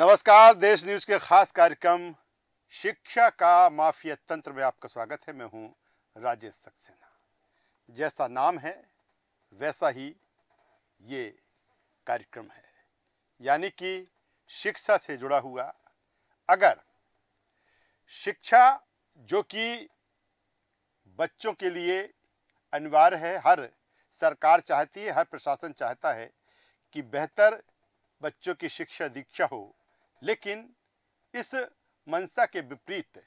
नमस्कार। देश न्यूज के खास कार्यक्रम शिक्षा का माफिया तंत्र में आपका स्वागत है। मैं हूं राजेश सक्सेना। जैसा नाम है वैसा ही ये कार्यक्रम है, यानी कि शिक्षा से जुड़ा हुआ। अगर शिक्षा जो कि बच्चों के लिए अनिवार्य है, हर सरकार चाहती है, हर प्रशासन चाहता है कि बेहतर बच्चों की शिक्षा दीक्षा हो, लेकिन इस मंशा के विपरीत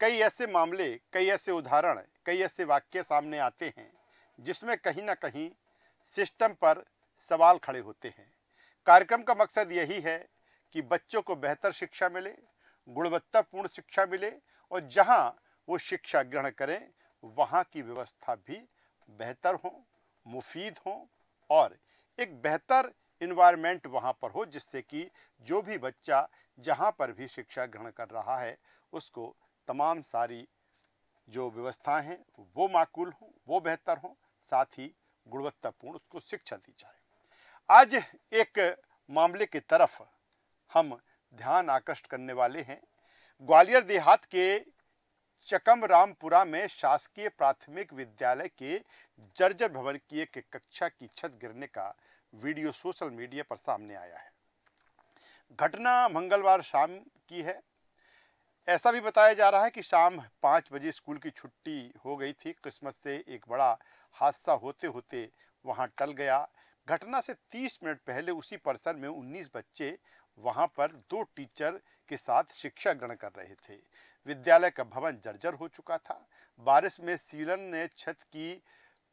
कई ऐसे मामले, कई ऐसे उदाहरण, कई ऐसे वाक्य सामने आते हैं जिसमें कहीं ना कहीं सिस्टम पर सवाल खड़े होते हैं। कार्यक्रम का मकसद यही है कि बच्चों को बेहतर शिक्षा मिले, गुणवत्तापूर्ण शिक्षा मिले, और जहां वो शिक्षा ग्रहण करें वहां की व्यवस्था भी बेहतर हो, मुफीद हो और एक बेहतर इन्वायरमेंट वहाँ पर हो, जिससे कि जो भी बच्चा जहाँ पर भी शिक्षा ग्रहण कर रहा है उसको तमाम सारी जो व्यवस्थाएं हैं वो माकूल हो, वो बेहतर हो, साथ ही गुणवत्तापूर्ण उसको शिक्षा दी जाए। आज एक मामले की तरफ हम ध्यान आकृष्ट करने वाले हैं। ग्वालियर देहात के चकम रामपुरा में शासकीय प्राथमिक विद्यालय के जर्जर भवन की एक कक्षा की छत गिरने का वीडियो सोशल मीडिया पर सामने आया है। घटना मंगलवार शाम की है। ऐसा भी बताया जा रहा है कि शाम 5 बजे स्कूल की छुट्टी हो गई थी। किस्मत से एक बड़ा हादसा होते होते वहां टल गया। घटना से 30 मिनट पहले उसी परिसर में 19 बच्चे वहां पर 2 टीचर के साथ शिक्षा ग्रहण कर रहे थे। विद्यालय का भवन जर्जर हो चुका था। बारिश में सीलन ने छत की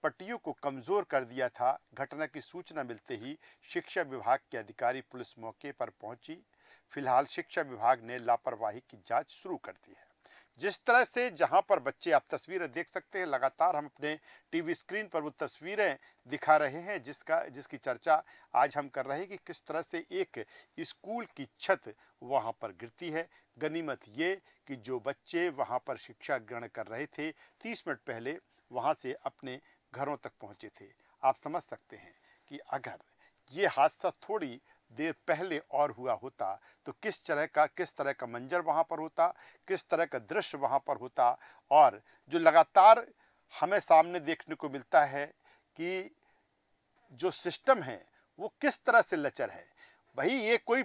पट्टियों को कमजोर कर दिया था। घटना की सूचना मिलते ही शिक्षा विभाग के अधिकारी पुलिस मौके पर पहुंची। फिलहाल शिक्षा विभाग ने लापरवाही की जांच शुरू कर दी है। जिस तरह से जहां पर बच्चे, आप तस्वीरें देख सकते हैं, लगातार हम अपने टीवी स्क्रीन पर वो तस्वीरें दिखा रहे हैं जिसकी चर्चा आज हम कर रहे हैं कि किस तरह से एक स्कूल की छत वहां पर गिरती है। गनीमत ये कि जो बच्चे वहां पर शिक्षा ग्रहण कर रहे थे 30 मिनट पहले वहां से अपने घरों तक पहुंचे थे। आप समझ सकते हैं कि अगर ये हादसा थोड़ी देर पहले और हुआ होता तो किस तरह का मंजर वहां पर होता, किस तरह का दृश्य वहां पर होता। और जो लगातार हमें सामने देखने को मिलता है कि जो सिस्टम है वो किस तरह से लचर है। भाई ये कोई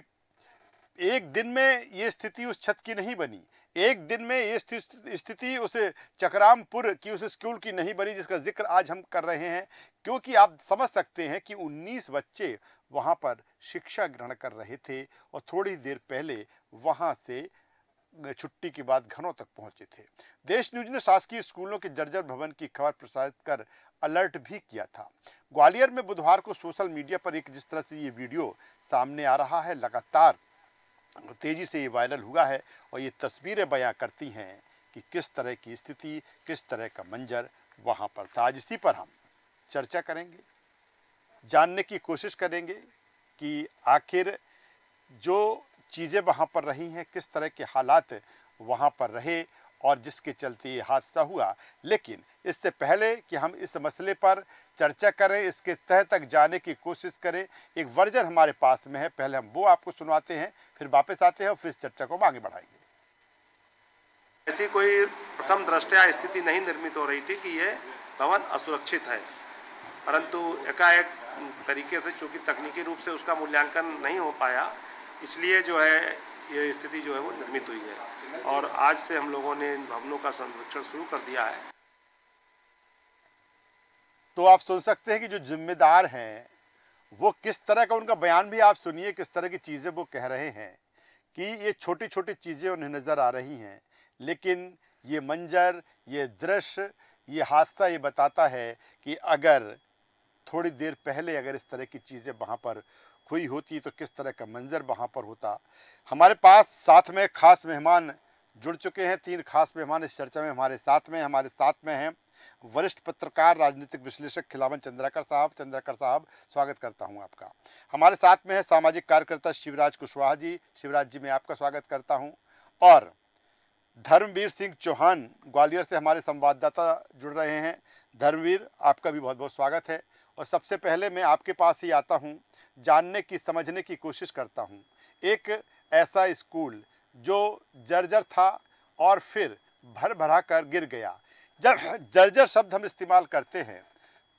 एक दिन में ये स्थिति उस छत की नहीं बनी, एक दिन में ये स्थिति उस चकरामपुर की उस स्कूल की नहीं बनी जिसका जिक्र आज हम कर रहे हैं। क्योंकि आप समझ सकते हैं कि 19 बच्चे वहां पर शिक्षा ग्रहण कर रहे थे और थोड़ी देर पहले वहां से छुट्टी के बाद घरों तक पहुंचे थे। देश न्यूज ने शासकीय स्कूलों के जर्जर भवन की खबर प्रसारित कर अलर्ट भी किया था। ग्वालियर में बुधवार को सोशल मीडिया पर एक जिस तरह से ये वीडियो सामने आ रहा है, लगातार तेजी से ये वायरल हुआ है और ये तस्वीरें बयां करती हैं कि किस तरह की स्थिति, किस तरह का मंजर वहां पर था। आज इसी पर हम चर्चा करेंगे, जानने की कोशिश करेंगे कि आखिर जो चीज़ें वहां पर रही हैं, किस तरह के हालात वहां पर रहे और जिसके चलते ये हादसा हुआ। लेकिन इससे पहले कि हम इस मसले पर चर्चा करें, इसके तह तक जाने की कोशिश करें, एक वर्जन हमारे पास में है। पहले हम वो आपको सुनवाते हैं, फिर वापस आते हैं और फिर इस चर्चा को आगे बढ़ाएंगे। ऐसी कोई प्रथम दृष्टया स्थिति नहीं निर्मित हो रही थी कि ये भवन असुरक्षित है, परंतु एकाएक तरीके से चूँकि तकनीकी रूप से उसका मूल्यांकन नहीं हो पाया, इसलिए जो है ये स्थिति जो है वो निर्मित हुई है। और आज से हम लोगों ने इन भवनों का संरक्षण शुरू कर दिया है। तो आप सुन सकते हैं कि जो जिम्मेदार हैं वो किस तरह का, उनका बयान भी आप सुनिए, किस तरह की चीज़ें वो कह रहे हैं कि ये छोटी छोटी चीज़ें उन्हें नज़र आ रही हैं, लेकिन ये मंजर, ये दृश्य, ये हादसा ये बताता है कि अगर थोड़ी देर पहले अगर इस तरह की चीज़ें वहाँ पर हुई होती तो किस तरह का मंजर वहाँ पर होता। हमारे पास साथ में खास मेहमान जुड़ चुके हैं। 3 खास मेहमान इस चर्चा में हमारे साथ में हैं वरिष्ठ पत्रकार, राजनीतिक विश्लेषक खिलावन चंद्राकर साहब, स्वागत करता हूं आपका। हमारे साथ में है सामाजिक कार्यकर्ता शिवराज कुशवाहा जी। शिवराज जी, मैं आपका स्वागत करता हूं। और धर्मवीर सिंह चौहान ग्वालियर से हमारे संवाददाता जुड़ रहे हैं। धर्मवीर, आपका भी बहुत बहुत स्वागत है। और सबसे पहले मैं आपके पास ही आता हूं, जानने की, समझने की कोशिश करता हूं। एक ऐसा स्कूल जो जर्जर था और फिर भर भरा कर गिर गया। जब जर्जर शब्द हम इस्तेमाल करते हैं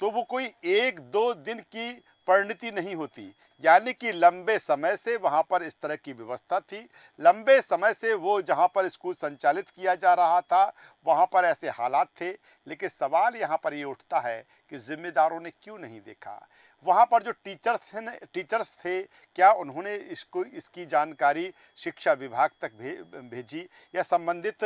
तो वो कोई एक दो दिन की परिणति नहीं होती, यानी कि लंबे समय से वहाँ पर इस तरह की व्यवस्था थी, लंबे समय से वो जहाँ पर स्कूल संचालित किया जा रहा था वहाँ पर ऐसे हालात थे। लेकिन सवाल यहाँ पर ये उठता है कि जिम्मेदारों ने क्यों नहीं देखा? वहाँ पर जो टीचर्स थे क्या उन्होंने इसकी जानकारी शिक्षा विभाग तक भेजी या संबंधित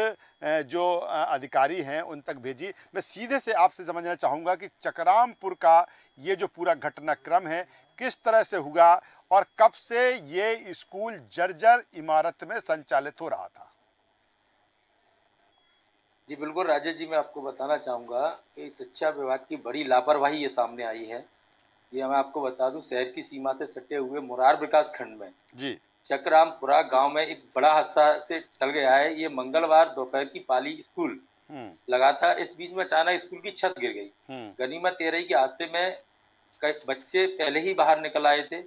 जो अधिकारी हैं उन तक भेजी? मैं सीधे से आपसे समझना चाहूँगा कि चकरामपुर का ये जो पूरा घटनाक्रम है किस तरह से हुआ और कब से ये स्कूल जर्जर इमारत में संचालित हो रहा था? जी बिल्कुल राजेश जी, मैं आपको बताना चाहूँगा कि शिक्षा विभाग की बड़ी लापरवाही ये सामने आई है। ये मैं आपको बता दूं, शहर की सीमा से सटे हुए मुरार विकास खंड में जी चकरामपुरा गांव में एक बड़ा हादसा से टल गया है। ये मंगलवार दोपहर की पाली स्कूल लगा था। इस बीच में अचानक स्कूल की छत गिर गई। गनीमत ये रही कि हादसे में कई बच्चे पहले ही बाहर निकल आए थे।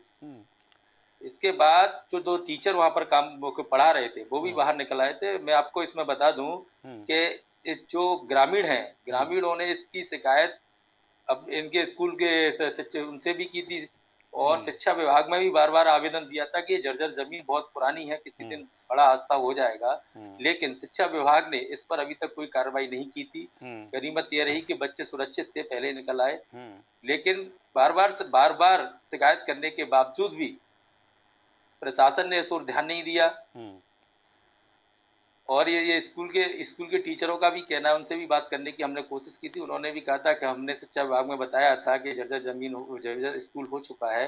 इसके बाद जो दो टीचर वहां पर काम पढ़ा रहे थे वो भी बाहर निकल आए थे। मैं आपको इसमें बता दूं कि जो ग्रामीण हैं, ग्रामीणों ने इसकी शिकायत अब इनके स्कूल के उनसे भी की थी और शिक्षा विभाग में भी बार बार आवेदन दिया था कि ये जर्जर जमीन बहुत पुरानी है, किसी दिन बड़ा हादसा हो जाएगा। लेकिन शिक्षा विभाग ने इस पर अभी तक कोई कार्रवाई नहीं की थी। गनीमत यह रही कि बच्चे सुरक्षित थे, पहले निकल आए। लेकिन बार बार शिकायत करने के बावजूद भी प्रशासन ने इस ओर ध्यान नहीं दिया। और ये स्कूल के टीचरों का भी कहना है, उनसे भी बात करने की हमने कोशिश की थी। उन्होंने भी कहा था कि हमने शिक्षा विभाग में बताया था कि जर्जर स्कूल हो चुका है,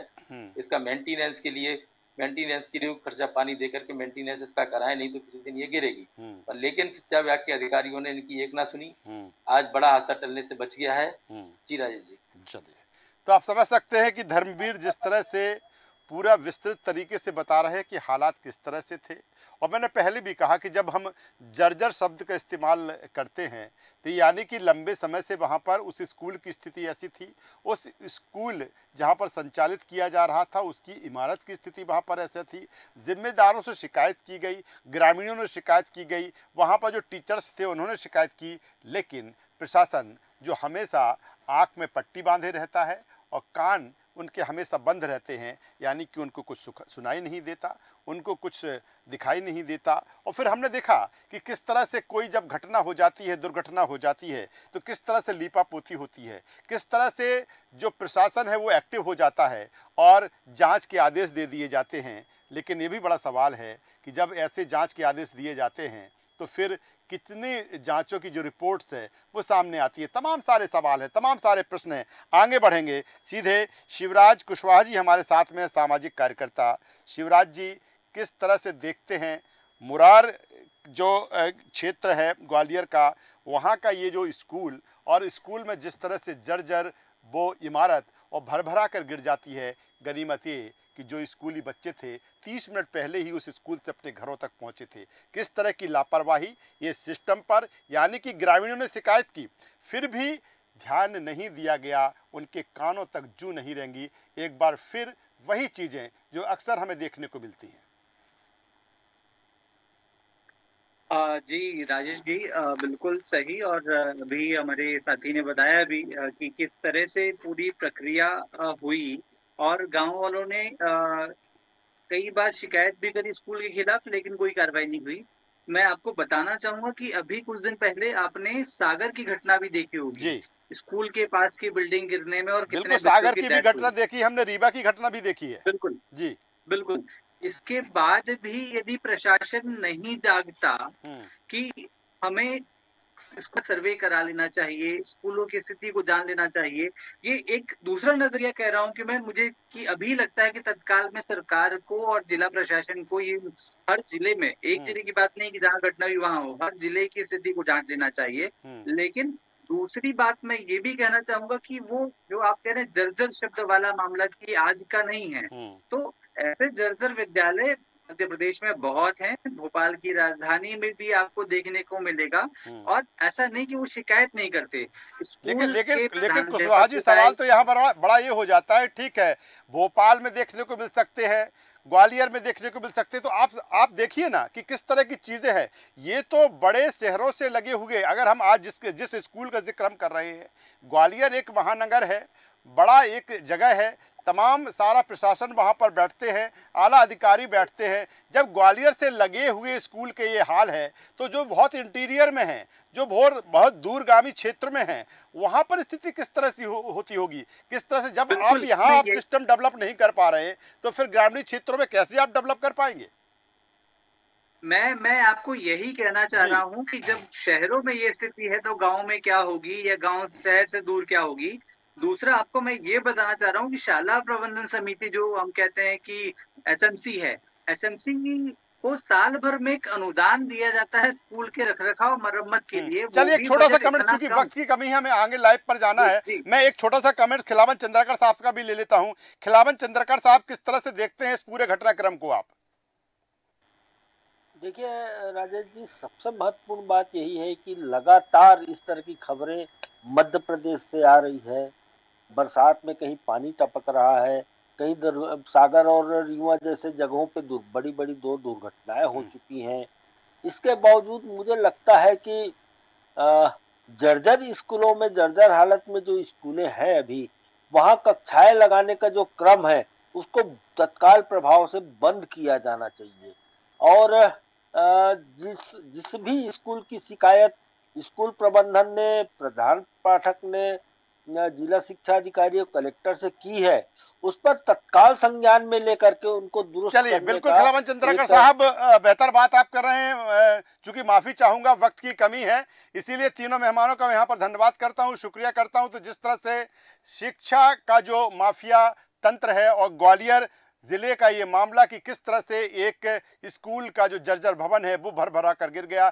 इसका मेंटेनेंस के लिए खर्चा पानी देकर के मेंटेनेंस इसका कराएं, नहीं तो किसी दिन ये गिरेगी। पर लेकिन शिक्षा विभाग के अधिकारियों ने इनकी एक ना सुनी। आज बड़ा हादसा टलने से बच गया है। जी राजेश जी। चलिए, तो आप समझ सकते हैं कि धर्मवीर जिस तरह से पूरा विस्तृत तरीके से बता रहे हैं कि हालात किस तरह से थे। और मैंने पहले भी कहा कि जब हम जर्जर शब्द का इस्तेमाल करते हैं तो यानी कि लंबे समय से वहाँ पर उस स्कूल की स्थिति ऐसी थी, उस स्कूल जहाँ पर संचालित किया जा रहा था उसकी इमारत की स्थिति वहाँ पर ऐसी थी। जिम्मेदारों से शिकायत की गई, ग्रामीणों ने शिकायत की गई, वहाँ पर जो टीचर्स थे उन्होंने शिकायत की, लेकिन प्रशासन जो हमेशा आँख में पट्टी बांधे रहता है और कान उनके हमेशा बंद रहते हैं, यानी कि उनको कुछ सुनाई नहीं देता, उनको कुछ दिखाई नहीं देता। और फिर हमने देखा कि किस तरह से कोई जब घटना हो जाती है, दुर्घटना हो जाती है, तो किस तरह से लीपापोती होती है, किस तरह से जो प्रशासन है वो एक्टिव हो जाता है और जांच के आदेश दे दिए जाते हैं। लेकिन ये भी बड़ा सवाल है कि जब ऐसे जांच के आदेश दिए जाते हैं तो फिर कितनी जांचों की जो रिपोर्ट्स है वो सामने आती है। तमाम सारे सवाल हैं, तमाम सारे प्रश्न हैं। आगे बढ़ेंगे, सीधे शिवराज कुशवाहा जी हमारे साथ में, सामाजिक कार्यकर्ता। शिवराज जी, किस तरह से देखते हैं मुरार जो क्षेत्र है ग्वालियर का, वहाँ का ये जो स्कूल और स्कूल में जिस तरह से जर्जर वो इमारत और भरभरा कर गिर जाती है? गनीमत ये कि जो स्कूली बच्चे थे 30 मिनट पहले ही उस स्कूल से अपने घरों तक पहुंचे थे। किस तरह की लापरवाही ये सिस्टम पर, यानी कि ग्रामीणों ने शिकायत की फिर भी ध्यान नहीं दिया गया, उनके कानों तक जू नहीं रेंगी। एक बार फिर वही चीज़ें जो अक्सर हमें देखने को मिलती हैं। जी राजेश जी, बिल्कुल सही। और अभी हमारे साथी ने बताया भी कि किस तरह से पूरी प्रक्रिया हुई और गांव वालों ने कई बार शिकायत भी करी स्कूल के खिलाफ, लेकिन कोई कार्रवाई नहीं हुई। मैं आपको बताना चाहूंगा कि अभी कुछ दिन पहले आपने सागर की घटना भी देखी होगी, स्कूल के पास की बिल्डिंग गिरने में और कितने सागर की भी घटना देखी हमने, रीवा की घटना भी देखी है। बिल्कुल जी बिल्कुल। इसके बाद भी यदि प्रशासन नहीं जागता कि हमें इसको सर्वे करा लेना चाहिए, स्कूलों की स्थिति को जान लेना चाहिए। ये एक दूसरा नजरिया कह रहा हूँ कि मैं मुझे कि अभी लगता है कि तत्काल में सरकार को और जिला प्रशासन को ये हर जिले में, एक जिले की बात नहीं कि जहाँ घटना हुई वहां हो, हर जिले की स्थिति को जांच लेना चाहिए। लेकिन दूसरी बात मैं ये भी कहना चाहूंगा कि वो जो आप कह रहे हैं जर्जर शब्द वाला मामला कि आज का नहीं है, तो ऐसे जर्जर विद्यालय मध्य प्रदेश में बहुत हैं। भोपाल की राजधानी में भी आपको देखने को मिलेगा। और ऐसा नहीं कि वो शिकायत नहीं करते। लेकिन कुशवाहा जी, सवाल तो यहाँ बड़ा ये हो जाता है, ठीक है भोपाल में देखने को मिल सकते हैं, ग्वालियर में देखने को मिल सकते हैं। तो आप देखिए ना कि किस तरह की चीज़ें हैं। ये तो बड़े शहरों से लगे हुए, अगर हम आज जिस स्कूल का जिक्र हम कर रहे हैं, ग्वालियर एक महानगर है, बड़ा एक जगह है, तमाम सारा प्रशासन वहाँ पर बैठते हैं, आला अधिकारी बैठते हैं। जब ग्वालियर से लगे हुए स्कूल के ये हाल है, तो जो बहुत इंटीरियर में है, जो बहुत दूरगामी क्षेत्र में है, वहाँ पर स्थिति किस तरह से होती होगी, किस तरह से जब आप यहाँ आप सिस्टम डेवलप नहीं कर पा रहे, तो फिर ग्रामीण क्षेत्रों में कैसे आप डेवलप कर पाएंगे? मैं आपको यही कहना चाह रहा हूँ कि जब शहरों में ये स्थिति है तो गांव में क्या होगी, या गांव शहर से दूर क्या होगी। दूसरा आपको मैं ये बताना चाह रहा हूँ कि शाला प्रबंधन समिति, जो हम कहते हैं कि एसएमसी है, एसएमसी को साल भर में एक अनुदान दिया जाता है स्कूल के रखरखाव मरम्मत के लिए। चलिए एक छोटा सा कमेंट, चूंकि वक्त की कमी है, हमें आगे लाइव पर जाना है, मैं एक छोटा सा कमेंट खिलावन चंद्रकर साहब का भी ले लेता हूँ। खिलावन चंद्रकर साहब, किस तरह से देखते हैं इस पूरे घटनाक्रम को आप? देखिए राजेश जी, सबसे महत्वपूर्ण बात यही है कि लगातार इस तरह की खबरें मध्य प्रदेश से आ रही है। बरसात में कहीं पानी टपक रहा है, कहीं सागर और रीवा जैसे जगहों पे बड़ी बड़ी 2 दुर्घटनाएं हो चुकी हैं। इसके बावजूद मुझे लगता है कि जर्जर स्कूलों में, जर्जर हालत में जो स्कूलें हैं अभी, वहाँ कक्षाएं लगाने का जो क्रम है उसको तत्काल प्रभाव से बंद किया जाना चाहिए। और जिस भी स्कूल की शिकायत स्कूल प्रबंधन ने, प्रधान पाठक ने, जिला शिक्षा अधिकारी और कलेक्टर से की है, उस पर तत्काल संज्ञान में लेकर के उनको दुरुस्त चलिए बिल्कुल खिलावन चंद्रकर साहब, बेहतर बात आप कर रहे हैं। चूंकि माफी चाहूंगा, वक्त की कमी है, इसीलिए तीनों मेहमानों का यहाँ पर धन्यवाद करता हूँ, शुक्रिया करता हूँ। तो जिस तरह से शिक्षा का जो माफिया तंत्र है और ग्वालियर जिले का ये मामला कि किस तरह से एक स्कूल का जो जर्जर भवन है वो भर भरा कर गिर गया,